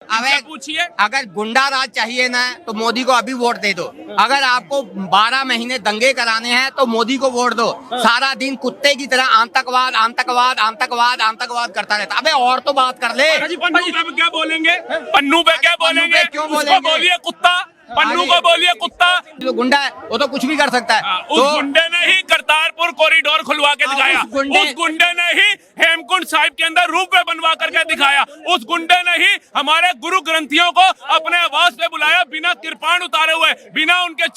अबे पूछिए। अगर गुंडा राज चाहिए ना तो मोदी को अभी वोट दे दो। अगर आपको 12 महीने दंगे कराने हैं तो मोदी को वोट दो। सारा दिन कुत्ते की तरह आतंकवाद आतंकवाद आतंकवाद आतंकवाद करता रहता। अबे और तो बात कर ले। पन्नू पे क्या बोलेंगे? पन्नू पे क्या पन्नू पे बोलेंगे? क्यों उसको बोलेंगे? बोलिए कुत्ता, पन्नू को बोलिए कुत्ता। जो गुंडा है वो तो कुछ भी कर सकता है। उस गुंडे ने ही करतारपुर कॉरिडोर खुलवा के दिखाया। उस गुंडे ने ही हेमकुंड साहिब के अंदर रूपवे बनवा करके दिखाया। उस गुंडे ने ही हमारे गुरु ग्रंथियों को अपने आवास पे बुलाया बिना कृपाण उतारे हुए, बिना उनके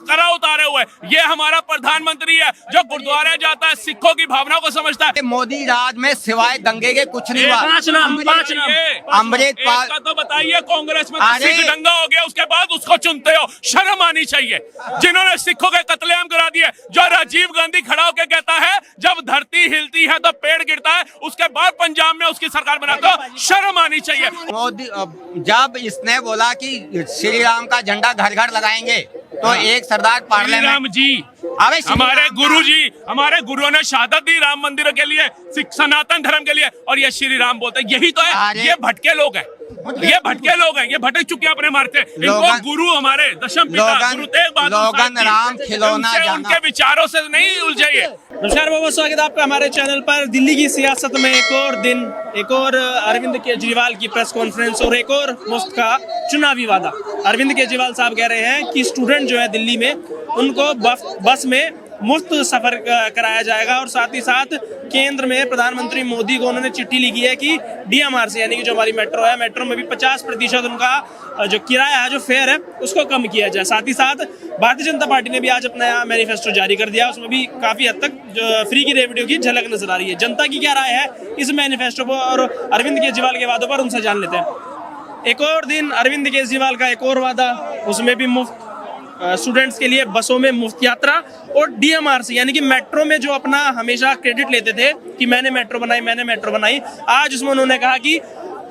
करा उतारे हुए। ये हमारा प्रधानमंत्री है जो गुरुद्वारे जाता है, सिखों की भावना को समझता है। मोदी राज में सिवाय दंगे के कुछ नहीं हुआ। पांच नाम अमृतपाल का तो बताइए। कांग्रेस में तो सिख दंगा हो गया, उसके बाद उसको चुनते हो। शर्म आनी चाहिए। जिन्होंने सिखों के कत्लेआम करा दिए, जो राजीव गांधी खड़ा होकर कहता है जब धरती हिलती है तो पेड़ गिरता है, उसके बाद पंजाब में उसकी सरकार बनाते हो। शर्म आनी चाहिए। मोदी जब इसने बोला कि श्री राम का झंडा घर घर लगाएंगे तो एक सरदार पार्लियामेंट राम जी, हमारे गुरु जी, हमारे गुरुओं ने शहादत दी राम मंदिर के लिए, सिख सनातन धर्म के लिए, और ये श्री राम बोलते हैं। यही तो है। ये भटके लोग हैं, ये भटके लोग हैं, ये भटक चुके हैं अपने मार्ग से। इनको गुरु हमारे दशम पिता गुरु तेग बहादुर राम खिलौना उनके विचारों से नहीं उलझाइए। नमस्कार, बहुत बहुत स्वागत है आपका हमारे चैनल पर। दिल्ली की सियासत में एक और दिन, एक और अरविंद केजरीवाल की प्रेस कॉन्फ्रेंस और एक और मुफ्त का चुनावी वादा। अरविंद केजरीवाल साहब कह रहे हैं कि स्टूडेंट जो है दिल्ली में, उनको बस में मुफ्त सफर कराया जाएगा, और साथ ही साथ केंद्र में प्रधानमंत्री मोदी को उन्होंने चिट्ठी लिखी है कि DMRC यानी कि जो हमारी मेट्रो है, मेट्रो में भी 50% उनका जो किराया है, जो फेयर है, उसको कम किया जाए। साथ ही साथ भारतीय जनता पार्टी ने भी आज अपना मैनिफेस्टो जारी कर दिया। उसमें भी काफी हद तक जो फ्री की रेवडियो की झलक नजर आ रही है। जनता की क्या राय है इस मैनिफेस्टो पर और अरविंद केजरीवाल के वादों पर, उनसे जान लेते हैं। एक और दिन अरविंद केजरीवाल का एक और वादा, उसमें भी मुफ्त स्टूडेंट्स के लिए बसों में मुफ्त यात्रा, और DMRC यानी कि मेट्रो में जो अपना हमेशा क्रेडिट लेते थे कि मैंने मेट्रो बनाई, आज उसमें उन्होंने कहा कि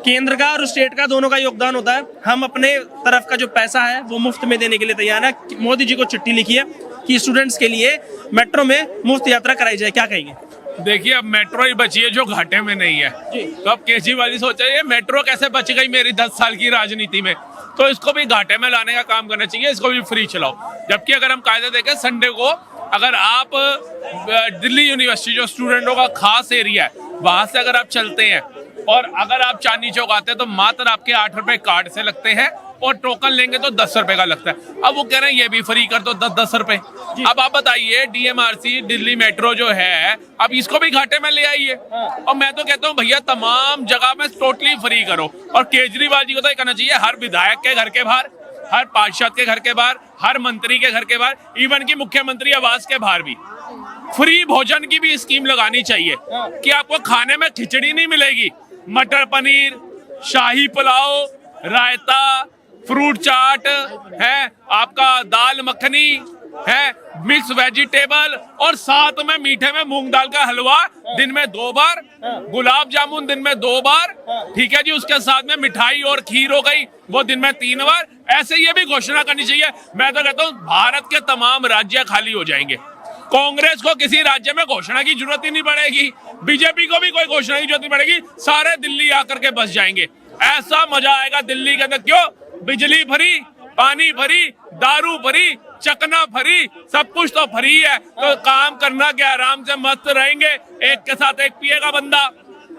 केंद्र का और स्टेट का दोनों का योगदान होता है, हम अपने तरफ का जो पैसा है वो मुफ्त में देने के लिए तैयार है। मोदी जी को चिट्ठी लिखी है कि स्टूडेंट्स के लिए मेट्रो में मुफ्त यात्रा कराई जाए। क्या कहेंगे? देखिए, अब मेट्रो ही बची है जो घाटे में नहीं है। तो अब केजरीवाल सोचा ये मेट्रो कैसे बच गई मेरी 10 साल की राजनीति में, तो इसको भी घाटे में लाने का काम करना चाहिए, इसको भी फ्री चलाओ। जबकि अगर हम कायदे देखें, संडे को अगर आप दिल्ली यूनिवर्सिटी जो स्टूडेंटों का खास एरिया है, वहां से अगर आप चलते हैं और अगर आप चांदनी चौक आते हैं तो मात्र आपके 8 रुपए कार्ड से लगते हैं, और टोकन लेंगे तो 10 रुपए का लगता है। अब वो कह रहे हैं ये भी फ्री कर दो 10-10 रुपए। अब आप बताइए, DMRC दिल्ली मेट्रो जो है, अब इसको भी घाटे में ले आइए। और मैं तो कहता हूँ भैया तमाम जगह में टोटली फ्री करो। और केजरीवाल जी को तो ये करना चाहिए, हर विधायक के घर के बाहर, हर पार्षद के घर के बाहर, हर मंत्री के घर के बाहर, इवन की मुख्यमंत्री आवास के बाहर भी फ्री भोजन की भी स्कीम लगानी चाहिए कि आपको खाने में खिचड़ी नहीं मिलेगी, मटर पनीर, शाही पुलाव, रायता, फ्रूट चाट है, आपका दाल मखनी है, मिक्स वेजिटेबल, और साथ में मीठे में मूंग दाल का हलवा दिन में 2 बार, गुलाब जामुन दिन में 2 बार, ठीक है जी। उसके साथ में मिठाई और खीर हो गई, वो दिन में 3 बार। ऐसे ये भी घोषणा करनी चाहिए। मैं तो कहता हूँ भारत के तमाम राज्य खाली हो जाएंगे। कांग्रेस को किसी राज्य में घोषणा की जरूरत ही नहीं पड़ेगी, बीजेपी को भी कोई घोषणा की जरूरत नहीं पड़ेगी, सारे दिल्ली आकर के बस जाएंगे। ऐसा मजा आएगा दिल्ली के अंदर। क्यों? बिजली फ्री, पानी फ्री, दारू फ्री, चकना फ्री, सब कुछ तो फ्री है। तो काम करना क्या, आराम से मस्त रहेंगे। एक के साथ एक पिएगा बंदा।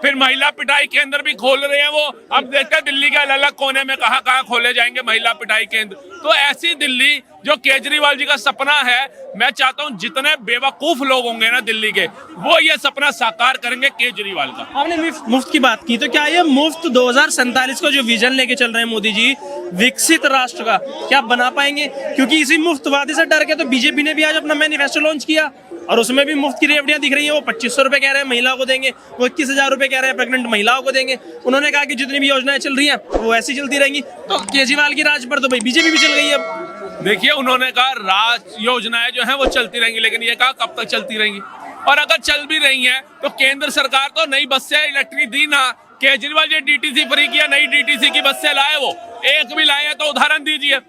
फिर महिला पिटाई केंद्र भी खोल रहे हैं वो। अब देखते हैं दिल्ली के अलग अलग कोने में कहाँ खोले जाएंगे महिला पिटाई केंद्र। तो ऐसी दिल्ली जो केजरीवाल जी का सपना है, मैं चाहता हूं जितने बेवकूफ लोग होंगे ना दिल्ली के, वो ये सपना साकार करेंगे केजरीवाल का। आपने मुफ्त की बात की, तो क्या ये मुफ्त 2047 को जो विजन लेके चल रहे हैं मोदी जी, विकसित राष्ट्र का, क्या बना पाएंगे? क्योंकि इसी मुफ्त वादे से डर के तो बीजेपी ने भी आज अपना मैनिफेस्टो लॉन्च किया, और उसमें भी मुफ्त की रेवड़ियां दिख रही है। वो 2500 रुपए कह रहे हैं महिलाओं को देंगे, वो 21,000 रुपए कह रहे हैं प्रेग्नेंट महिलाओं को देंगे। उन्होंने कहा कि जितनी भी योजनाएं चल रही हैं वो ऐसी चलती रहेंगी। तो केजरीवाल की राज पर तो भाई बीजेपी भी चल गई है। देखिए, उन्होंने कहा राज योजनाएं जो है वो चलती रहेंगी, लेकिन ये कहा कब तक चलती रहेंगी? और अगर चल भी रही हैं तो केंद्र सरकार तो नई बस से इलेक्ट्रिक दी ना। केजरीवाल जी DTC फ्री किया, नई DTC की बस से लाए वो, एक भी लाए हैं तो उदाहरण दीजिए।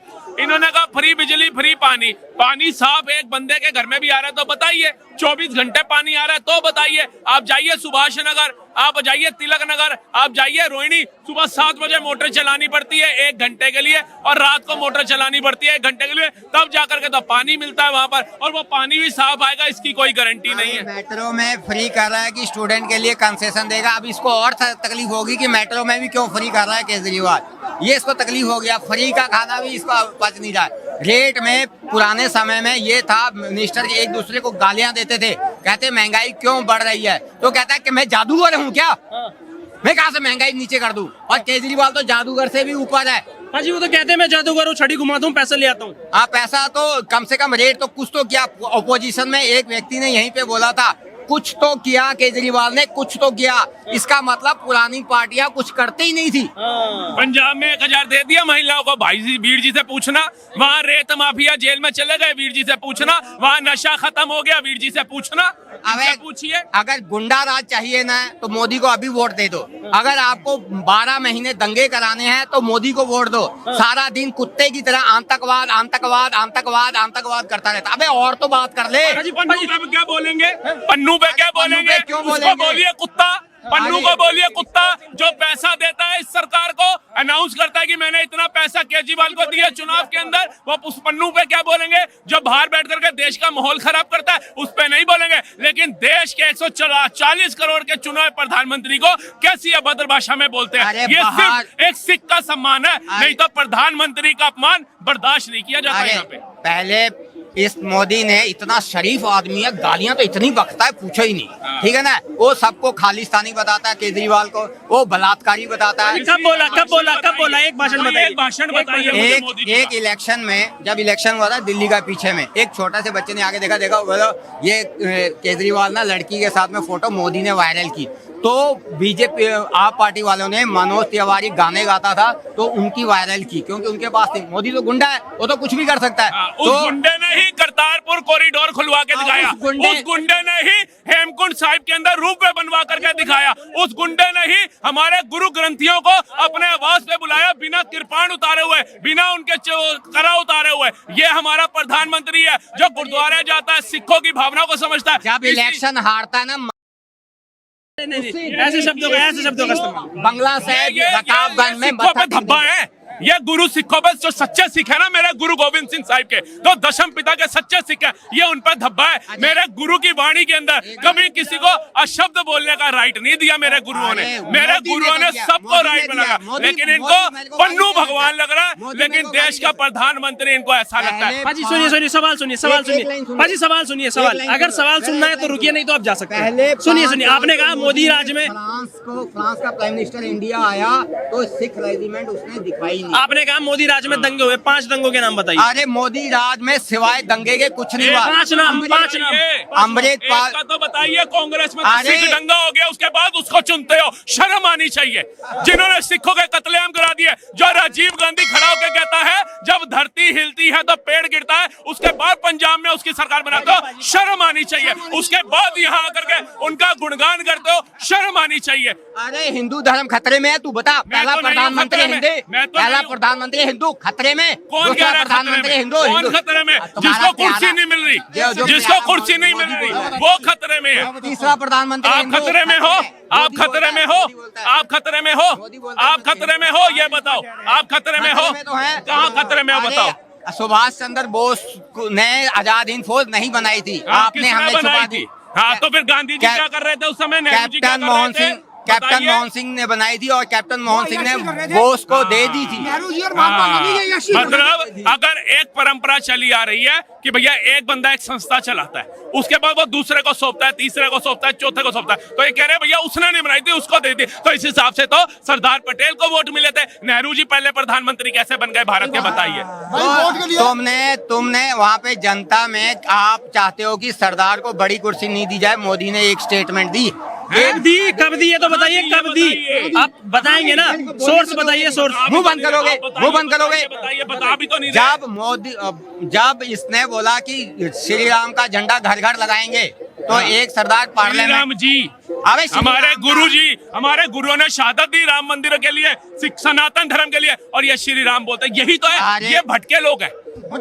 इन्होंने कहा फ्री बिजली फ्री पानी, पानी साफ एक बंदे के घर में भी आ रहा है तो बताइए, 24 घंटे पानी आ रहा है तो बताइए। आप जाइए सुभाष नगर, आप जाइए तिलक नगर, आप जाइए रोहिणी, सुबह 7 बजे मोटर चलानी पड़ती है 1 घंटे के लिए, और रात को मोटर चलानी पड़ती है 1 घंटे के लिए, तब जाकर के तो पानी मिलता है वहां पर, और वो पानी भी साफ आएगा इसकी कोई गारंटी नहीं है। मेट्रो में फ्री कर रहा है कि स्टूडेंट के लिए कंसेशन देगा। अब इसको और तकलीफ होगी कि मेट्रो में भी क्यों फ्री कर रहा है केजरीवाल, ये इसको तकलीफ हो गया। फ्री का खाना भी इसको पच नहीं रहा है। रेट में पुराने समय में ये था, मिनिस्टर एक दूसरे को गालियां देते थे, कहते महंगाई क्यों बढ़ रही है, तो कहता है कि मैं जादूगर हूँ क्या, मैं कहाँ से महंगाई नीचे कर दूं। और केजरीवाल तो जादूगर से भी ऊपर है। हाँ जी, वो तो कहते हैं मैं जादूगर हूँ, छड़ी घुमाता हूँ, पैसा ले आता हूँ। हाँ, पैसा तो कम से कम रेट तो कुछ तो किया। ऑपोजिशन में एक व्यक्ति ने यहीं पे बोला था, कुछ तो किया केजरीवाल ने, कुछ तो किया। इसका मतलब पुरानी पार्टियां कुछ करती ही नहीं थी। पंजाब में 1000 दे दिया महिलाओं को, भाई जी वीर जी से पूछना। वहाँ रेत माफिया जेल में चले गए, वीर जी से पूछना। वहाँ नशा खत्म हो गया, वीर जी से पूछना। पूछिए, अगर गुंडा राज चाहिए ना तो मोदी को अभी वोट दे दो। अगर आपको 12 महीने दंगे कराने हैं तो मोदी को वोट दो। सारा दिन कुत्ते की तरह आतंकवाद आतंकवाद आतंकवाद आतंकवाद करता रहता। अबे और तो बात कर ले। पन्नू पे क्या बोलेंगे, पन्नू पे क्या बोलेंगे, क्यों उसको बोलिए कुत्ता, पन्नू को बोलिए कुत्ता, जो पैसा देता है इस सरकार को, अनाउंस करता है कि मैंने इतना पैसा केजरीवाल को दिया चुनाव के अंदर, वो उस पन्नू पे क्या बोलेंगे। जो बाहर बैठ करके देश का माहौल खराब करता है उस पे नहीं बोलेंगे, लेकिन देश के 140 करोड़ के चुनाव प्रधानमंत्री को कैसी अभद्र भाषा में बोलते हैं। ये सिर्फ एक सिख का सम्मान है, नहीं तो प्रधानमंत्री का अपमान बर्दाश्त नहीं किया जाता यहाँ पे। पहले इस मोदी ने, इतना शरीफ आदमी है, गालियां तो इतनी बकता है पूछो ही नहीं, ठीक है ना। वो सबको खालिस्तानी बताता है केजरीवाल को, वो बलात्कारी बताता है। कब बोला एक भाषण बताइए। एक इलेक्शन में, जब इलेक्शन हुआ था दिल्ली का पीछे में, एक छोटा से बच्चे ने आगे देखा बोलो ये केजरीवाल ना लड़की के साथ में फोटो मोदी ने वायरल की, तो बीजेपी आप पार्टी वालों ने मनोज तिवारी गाने गाता था तो उनकी वायरल की, क्योंकि उनके पास थी। मोदी तो गुंडा है, वो तो कुछ भी कर सकता है। उस गुंडे ने ही करतारपुर कॉरिडोर खुलवा के दिखाया, उस गुंडे ने ही हेमकुंड साहिब के अंदर रूपवे बनवा करके दिखाया, उस गुंडे ने ही हमारे गुरु ग्रंथियों को अपने आवास पे बुलाया बिना कृपाण उतारे हुए, बिना उनके करा उतारे हुए। ये हमारा प्रधानमंत्री है जो गुरुद्वारे जाता है, सिखों की भावना को समझता है। जब इलेक्शन हारता है ना, ऐसे शब्दों का इस्तेमाल बंगला से रकाबगंज में धब्बा है। ये गुरु सिखों पर जो सच्चे सिख है ना, मेरे गुरु गोविंद सिंह साहिब के जो दशम पिता के सच्चे सिख है, ये उन पर धब्बा है। मेरे गुरु की वाणी के अंदर कभी किसी को अशब्द बोलने का राइट नहीं दिया मेरे गुरुओं ने। मेरे गुरुओं ने सबको राइट बनाया, लेकिन इनको पन्नू भगवान लग रहा है, लेकिन देश का प्रधानमंत्री इनको ऐसा लगता है। हाजी सुनिए, सवाल सुनिए हाजी, सवाल सुनिए। अगर सवाल सुनना है तो रुकिए, नहीं तो आप जा सकते हैं। सुनिए, आपने कहा मोदी राज में फ्रांस का प्राइम मिनिस्टर इंडिया आया तो सिख रेजिमेंट उसने दिखाई नहीं। आपने कहा मोदी राज में दंगे हुए, 5 दंगों के नाम बताइए। अरे मोदी राज में सिवाय दंगे के कुछ नहीं हुआ। 5 नाम। अमृतपाल का तो बताइए, कांग्रेस में तो सिख दंगा हो गया, उसके बाद उसको चुनते हो, शर्म आनी चाहिए। जिन्होंने सिखों के कत्लेआम करा दिए, जो राजीव गांधी खड़ा होकर कहता है जब धरती हिलती है तो पेड़ गिरता है, उसके बाद पंजाब में उसकी सरकार बनाते हो, शर्म आनी चाहिए। उसके बाद यहाँ आकर के उनका गुणगान करते हो, शर्म आनी चाहिए। अरे हिंदू धर्म खतरे में है, तू बता। पहला प्रधानमंत्री हिंदू, पहला प्रधानमंत्री हिंदू खतरे में, कौन कह रहा है प्रधानमंत्री हिंदू? कौन खतरे में? जिसको कुर्सी नहीं मिल रही, जिसको कुर्सी नहीं मिल रही वो खतरे में है। तीसरा प्रधानमंत्री आप खतरे में हो, आप खतरे में हो, आप खतरे में हो, आप खतरे में हो, ये बताओ आप खतरे में हो? कहाँ खतरे में हो बताओ? सुभाष चंद्र बोस ने आजाद हिंद फौज नहीं बनाई थी, आपने हमें छुपा दी। हाँ, तो फिर गांधी जी क्या कर रहे थे उस समय? नेहरू जी क्या कर रहे थे? कैप्टन मोहन सिंह ने बनाई थी, और कैप्टन मोहन सिंह ने बोस को दे दी थी। मतलब अगर एक परंपरा चली आ रही है कि भैया एक बंदा एक संस्था चलाता है, उसके बाद वो दूसरे को सौंपता है, तीसरे को सौंपता है, चौथे को सौंपता है, तो ये कह रहे हैं भैया उसने नहीं बनाई थी उसको दे दी। तो इस हिसाब से तो सरदार पटेल को वोट मिले थे। नेहरू जी पहले प्रधानमंत्री कैसे बन गए भारत के, बताइए। तुमने वहाँ पे जनता में, आप चाहते हो कि सरदार को बड़ी कुर्सी नहीं दी जाए, मोदी ने एक स्टेटमेंट दी। कब दी, ये तो बताइए कब दी? आप बताएंगे ना, सोर्स बताइए, सोर्स। मुंह बंद करोगे, मुंह बंद करोगे। बताइए, बता भी तो नहीं। जब मोदी, जब इसने बोला कि श्री राम का झंडा घर घर लगाएंगे, तो एक सरदार पार्लियामेंट, राम जी अबे हमारे हमारे गुरुओं ने शहादत दी राम मंदिर के लिए, सिख सनातन धर्म के लिए, और ये श्री राम बोलते हैं। यही तो है, ये भटके लोग हैं,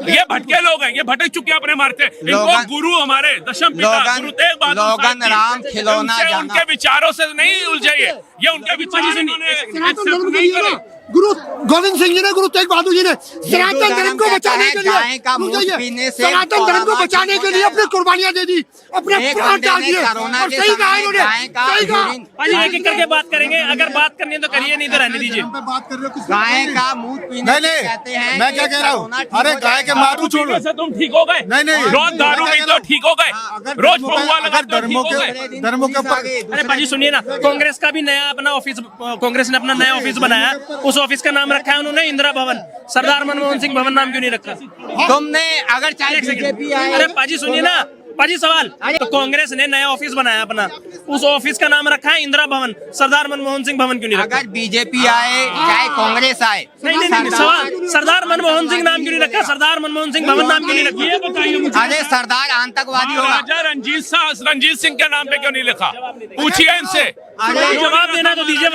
ये भटके लोग हैं, ये भटक चुके हैं अपने मार्ग से। इनको गुरु हमारे दशम पिता गुरु तेग बहादुर राम खिलौना उनके विचारों से नहीं उलझाइए, ये उनके विचार इन्होंने गुरु गोविंद सिंह जी ने, गुरु तेग बहादुर जी ने सनातन धर्म को बचाने के लिए, सनातन धर्म को बचाने के लिए अपनी कुर्बानियां दे दी, अपने प्राण डाल दिए, और सही कहा इन्होंने, सही कहा। एक एक करके बात करेंगे, अगर बात करनी है तो करिए, नहीं तो रहने दीजिए। बात कर रहे हो गाय का मूत पीने नहीं, कहते हैं। मैं क्या कह रहा हूँ, अरे गाय के मारू छोड़ो, से तुम ठीक हो गए? नहीं, रोज दारू पी तो ठीक हो गए, रोज पहुआ लगा तो ठीक हो गए। धर्मों के अरे पाजी सुनिए ना, कांग्रेस का भी नया अपना ऑफिस, कांग्रेस ने अपना नया ऑफिस बनाया, उस ऑफिस का नाम रखा है उन्होंने इंदिरा भवन। सरदार मनमोहन सिंह भवन नाम क्यों नहीं रखा? तुमने अगर चाहे बीजेपी आए, अरे पाजी सुनिए ना, पाजी सवाल, तो कांग्रेस ने नया ऑफिस बनाया अपना, उस ऑफिस का नाम रखा है इंदिरा भवन, सरदार मनमोहन सिंह भवन क्यों नहीं रखा? अगर बीजेपी आए चाहे कांग्रेस आए, नहीं, सवाल, सरदार मनमोहन सिंह नाम क्यों नहीं रखा? सरदार मनमोहन सिंह भवन नाम क्यों नहीं रखा? ये बताइए मुझे। अरे सरदार आतंकवादी होगा। महाराजा रंजीत सिंह के नाम पे क्यों नहीं लिखा? पूछिए इनसे। अरे जवाब देना तो दीजिए,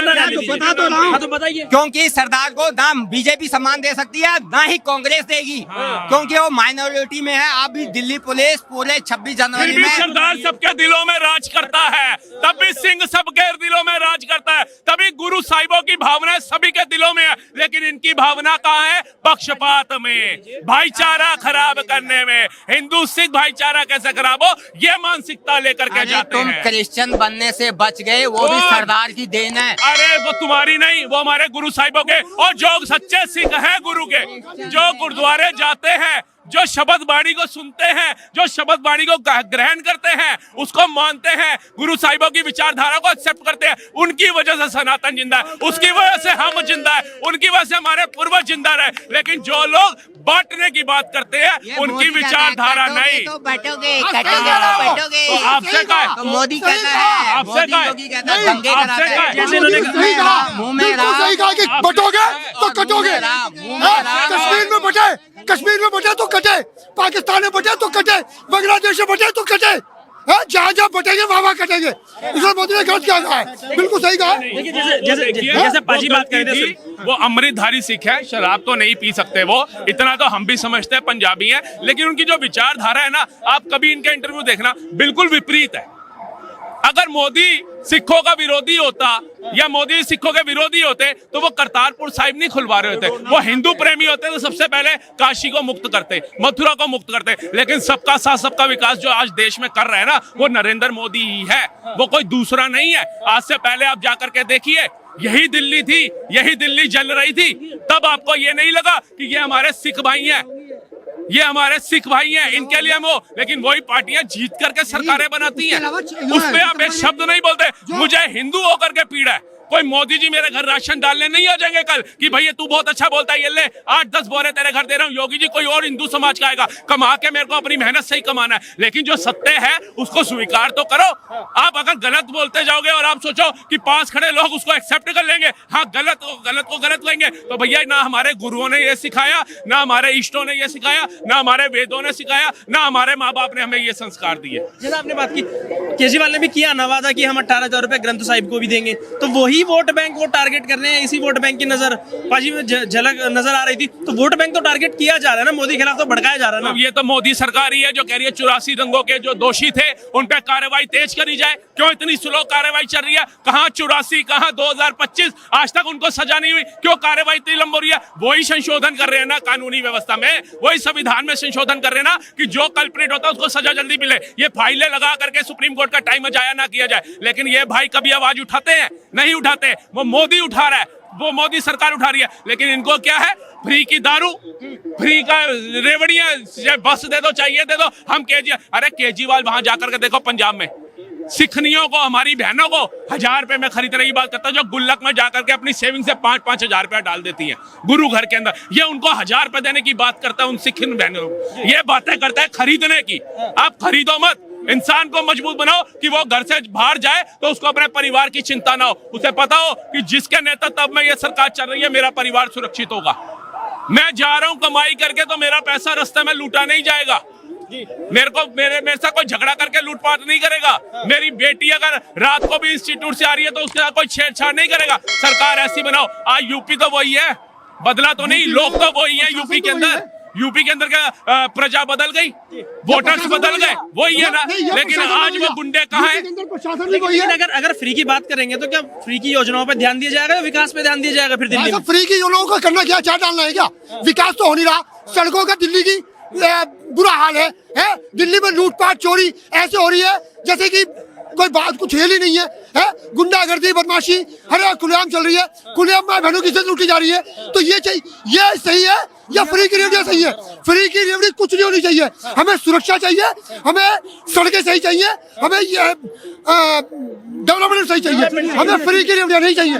बता दो ना, तो बताइए। क्योंकि सरदार को ना बीजेपी सम्मान दे सकती है, ना ही कांग्रेस देगी, क्योंकि वो माइनॉरिटी में है। आप भी दिल्ली पुलिस पूरे 26 जनवरी फिर भी में सरदार सबके दिलों में राज करता है, तब भी सिंह सबके दिलों में राज करता है, तभी गुरु साहिबों की भावना सभी के दिलों में है। लेकिन इनकी भावना कहाँ है? पक्षपात में, भाईचारा खराब करने में। हिंदू सिख भाईचारा कैसे खराब हो, ये मानसिकता लेकर के जाते तुम हैं। क्रिश्चियन बनने से बच गए, वो भी सरदार की देन है। अरे वो तुम्हारी नहीं, वो हमारे गुरु साहिबों के, और जो सच्चे सिख हैं गुरु के, जो गुरुद्वारे जाते हैं, जो शब्द बाणी को सुनते हैं, जो शब्द बाणी को ग्रहण करते हैं, उसको मानते हैं, गुरु साहिबों की विचारधारा को एक्सेप्ट करते हैं, उनकी वजह से सनातन जिंदा है, उसकी वजह से हम जिंदा है, उनकी वजह से हमारे पूर्वज जिंदा रहे। लेकिन जो लोग बांटने की बात करते हैं, उनकी विचारधारा नहीं। तो बैठोगे, बैठोगे। तो आपसे क्या है? तो मोदी कहता है, आपसे क्या है? मोदी कहता है, दंगे कराता आपसे क्या है। है? जैसे इन्होंने सही कहा, मुंह में बिल्कुल राम, सही कहा कि बटोगे तो कटोगे। मुंह में राम। कश्मीर में बटे, कश्मीर में बटे तो कटे, पाकिस्तान में बटे तो कटे, बांग्लादेश में बटे तो कटे, जहाँ जहाँ बटेंगे वहाँ कटेंगे। इसलिए मोदी ने गलत क्या कहा है, बिल्कुल सही कहा। देखिए जैसे पाजी बात कर रहे थे, वो अमृतधारी सिख है, शराब तो नहीं पी सकते वो, इतना तो हम भी समझते हैं, पंजाबी हैं, लेकिन उनकी जो विचारधारा है ना, आप कभी इनका इंटरव्यू देखना, बिल्कुल विपरीत है। अगर मोदी सिखों का विरोधी होता या मोदी सिखों के विरोधी होते तो वो करतारपुर साहिब नहीं खुलवा रहे होते। वो हिंदू प्रेमी होते तो सबसे पहले काशी को मुक्त करते, मथुरा को मुक्त करते। लेकिन सबका साथ सबका विकास जो आज देश में कर रहे हैं ना, वो नरेंद्र मोदी ही है, वो कोई दूसरा नहीं है। आज से पहले आप जाकर के देखिए, यही दिल्ली थी, यही दिल्ली जल रही थी, तब आपको ये नहीं लगा कि ये हमारे सिख भाई हैं, ये हमारे सिख भाई हैं, इनके लिए हम हो। लेकिन वही पार्टियां जीत करके सरकारें बनाती हैं, उस पे आप एक शब्द नहीं बोलते। मुझे हिंदू होकर के पीड़ा है, कोई मोदी जी मेरे घर राशन डालने नहीं आ जाएंगे कल कि भैया तू बहुत अच्छा बोलता है, ये ले 8-10 बोरे तेरे घर दे रहा हूँ। योगी जी कोई और हिंदू समाज का आएगा, कमा के मेरे को अपनी मेहनत से ही कमाना है। लेकिन जो सत्य है उसको स्वीकार तो करो। आप अगर गलत बोलते जाओगे और आप सोचो कि पास खड़े लोग उसको एक्सेप्ट कर लेंगे, हाँ गलत को गलत लेंगे, तो भैया ना हमारे गुरुओं ने ये सिखाया, ना हमारे इष्टों ने ये सिखाया, ना हमारे वेदों ने सिखाया, ना हमारे माँ बाप ने हमें ये संस्कार दिए। जैसा आपने बात की, केजरीवाल ने भी किया ना वादा कि हम 18,000 रुपए ग्रंथ साहिब को भी देंगे, तो वही वोट बैंक वो टारगेट कर रहे हैं। इसी वोट बैंक की नजर पाजी में झलक नजर आ रही थी, तो वोट बैंक तो टारगेट किया जा रहा है ना, मोदी के खिलाफ तो भड़काया जा रहा है ना। ये तो मोदी सरकार ही है जो कह रही है 84 दंगों के जो दोषी थे उन पे कार्रवाई तेज करी जाए। क्यों इतनी स्लो कार्रवाई चल रही है? कहाँ 84, कहाँ 2025, आज तक उनको सजा नहीं हुई, क्यों कार्रवाई इतनी लंबी हो रही है? वही संशोधन कर रहे हैं ना कानूनी व्यवस्था में, वही संविधान में संशोधन कर रहे हैं ना कि जो कल्प्रिट होता है उसको सजा जल्दी मिले। ये फाइलें लगा करके सुप्रीम कोर्ट का टाइम जाया ना किया जाए। लेकिन ये भाई कभी आवाज उठाते हैं? नहीं उठाते। वो मोदी उठा रहा है, वो मोदी सरकार उठा रही है। लेकिन इनको क्या है? फ्री की दारू, फ्री का रेवड़ियां, बस दे दो, चाहिए दे दो। हम अरे केजरीवाल वहां जाकर के देखो पंजाब में सिखनियों को, हमारी बहनों को 1000 रुपए में खरीदने की बात करता है, जो गुल्लक में जाकर के अपनी सेविंग से 5-5 हजार रुपया डाल देती हैं गुरु घर के अंदर। ये उनको 1000 रुपए देने की बात करता है उन सिख बहनों को, ये बातें करता है खरीदने की। आप खरीदो मत, इंसान को मजबूत बनाओ कि वो घर से बाहर जाए तो उसको अपने परिवार की चिंता ना हो, उसे पता हो कि जिसके नेतृत्व में ये सरकार चल रही है मेरा परिवार सुरक्षित होगा। मैं जा रहा हूं कमाई करके तो मेरा पैसा रास्ते में लूटा नहीं जाएगा। मेरे साथ कोई झगड़ा करके लूटपाट नहीं करेगा। मेरी बेटी अगर रात को भी इंस्टीट्यूट से आ रही है तो उसके साथ कोई छेड़छाड़ नहीं करेगा। सरकार ऐसी बनाओ। आज यूपी तो वही है, बदला तो नहीं, लोग तो वही है यूपी के अंदर। यूपी के अंदर क्या प्रजा बदल गई, वोटर्स बदल गए, वही है ना। लेकिन आज वो गुंडे कहाँ हैं? लेकिन अगर फ्री की बात करेंगे तो क्या फ्री की योजनाओं पे ध्यान दिया जाएगा या विकास पे ध्यान दिया जाएगा? फिर दिल्ली में फ्री की योजनाओं को करना क्या, चार डालना है क्या? विकास तो हो नहीं रहा। सड़कों का दिल्ली की बुरा हाल है। दिल्ली में लूटपाट चोरी ऐसे हो रही है जैसे कि कोई बात कुछ हेल ही नहीं है। गुंडागर्दी बदमाशी हर खुलेआम चल रही है। खुलेआम माँ बहनों की इज्जत लूटी जा रही है। तो ये चाहिए, ये सही है या फ्री की रेवड़ी सही है? फ्री की रेवड़ी कुछ नहीं होनी चाहिए। हमें सुरक्षा चाहिए, हमें सड़कें सही चाहिए, हमें डेवलपमेंट सही चाहिए, हमें फ्री की रेवड़ी नहीं चाहिए।